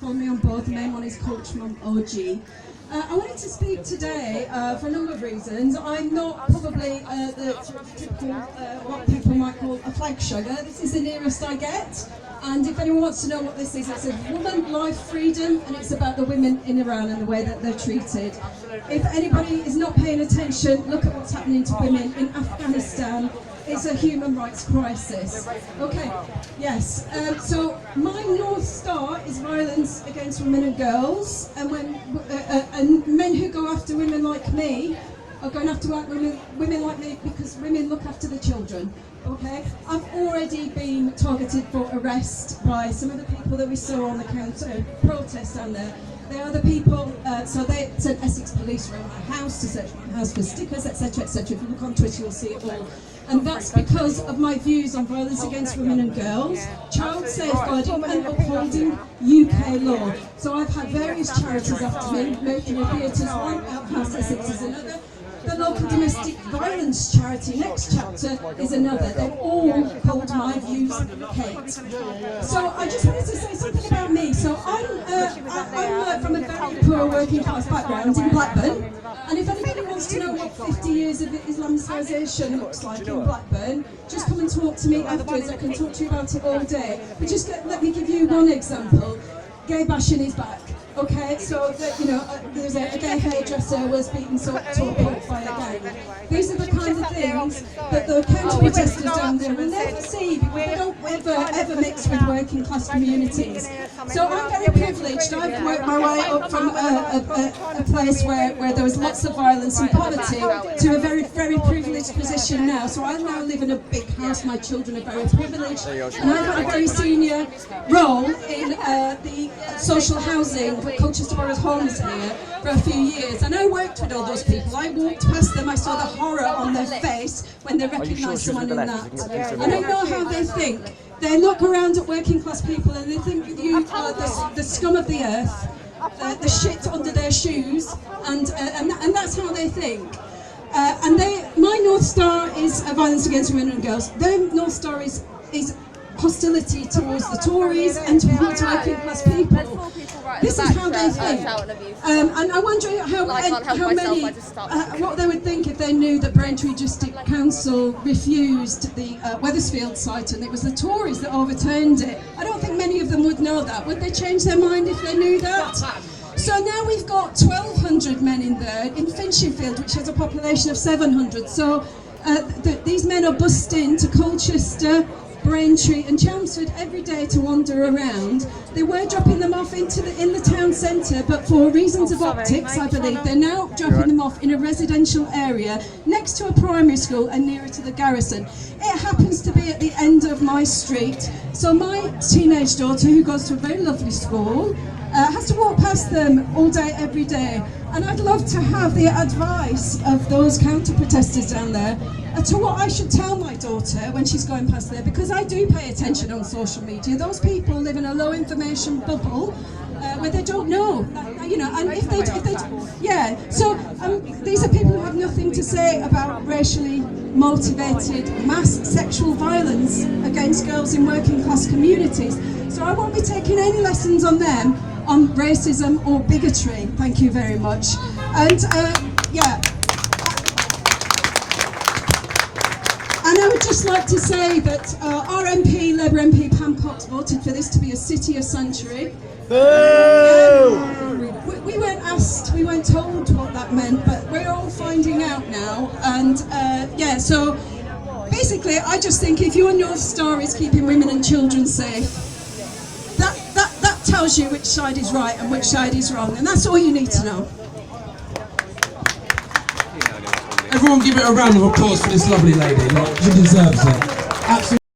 follow me on both. The main one is Colchester Mum OG. I wanted to speak today for a number of reasons. I'm not probably the typical, what people might call a flag sugar. This is the nearest I get. And if anyone wants to know what this is, it's a woman, life, freedom, and it's about the women in Iran and the way that they're treated. If anybody is not paying attention, look at what's happening to women in Afghanistan. It's a human rights crisis. Okay, yes. So my North Star is violence against women and girls, and when and men who go after women like me are going after women like me because women look after the children. Okay, I've already been targeted for arrest by some of the people that we saw on the counter protest down there. They are the people, so they sent Essex police around my house to search my house for stickers, etc., etc. If you look on Twitter, you'll see it all. And that's because of my views on violence against women and girls, child safeguarding and upholding UK law. So I've had various charities after me, Mercury Theatres one, Outhouse Essex is another. The local domestic violence charity, Next Chapter, is another. They've all called my views hate. So I just wanted to say something about me. So I'm from a very poor working class background in Blackburn. And if anybody wants to know what 50 years of Islamicisation looks like in Blackburn, just come and talk to me afterwards. I can talk to you about it all day. But just let me give you one example. Gay bashing is back. Okay, so there's a gay hairdresser was beaten up by a gang. These are the kinds of things that the counter-protesters down there will never see because they don't ever mix with working class communities. So I'm very privileged. I've worked my way up from a place where there was lots of violence and poverty to a very privileged position now. So I now live in a big house. My children are very privileged, and I've had a very senior role in the social housing. Colchester Borough's homes here for a few years, and I worked with all those people. I walked past them, I saw the horror on their face when they recognised someone in that. And I know how they think. They look around at working class people and they think you are the scum of the earth, the shit under their shoes, and that's how they think. My North Star is violence against women and girls. Their North Star is hostility towards the Tories and towards working class people. This is how they think. And I wonder how many, what they would think if they knew that Braintree District Council refused the Wethersfield site and it was the Tories that overturned it. I don't think many of them would know that. Would they change their mind if they knew that? So now we've got 1,200 men in there in Finchleyfield, which has a population of 700. So these men are bussed into Colchester, Braintree and Chelmsford every day to wander around. They were dropping them off in the town centre, but for reasons of optics, I believe, they're now dropping them off in a residential area next to a primary school and nearer to the garrison. It happens to be at the end of my street, so my teenage daughter, who goes to a very lovely school, has to walk past them all day, every day. And I'd love to have the advice of those counter-protesters down there to what I should tell my daughter when she's going past there, because I do pay attention on social media. Those people live in a low information bubble where they don't know, and if they so these are people who have nothing to say about racially motivated mass sexual violence against girls in working class communities. So I won't be taking any lessons on them on racism or bigotry. Thank you very much. And And I would just like to say that our MP, Labour MP Pam Cox, voted for this to be a city of sanctuary. We weren't asked, we weren't told what that meant, but we're all finding out now. And so basically I just think if your North Star is keeping women and children safe, that tells you which side is right and which side is wrong, and that's all you need to know. Everyone give it a round of applause for this lovely lady. She deserves it. Absolutely.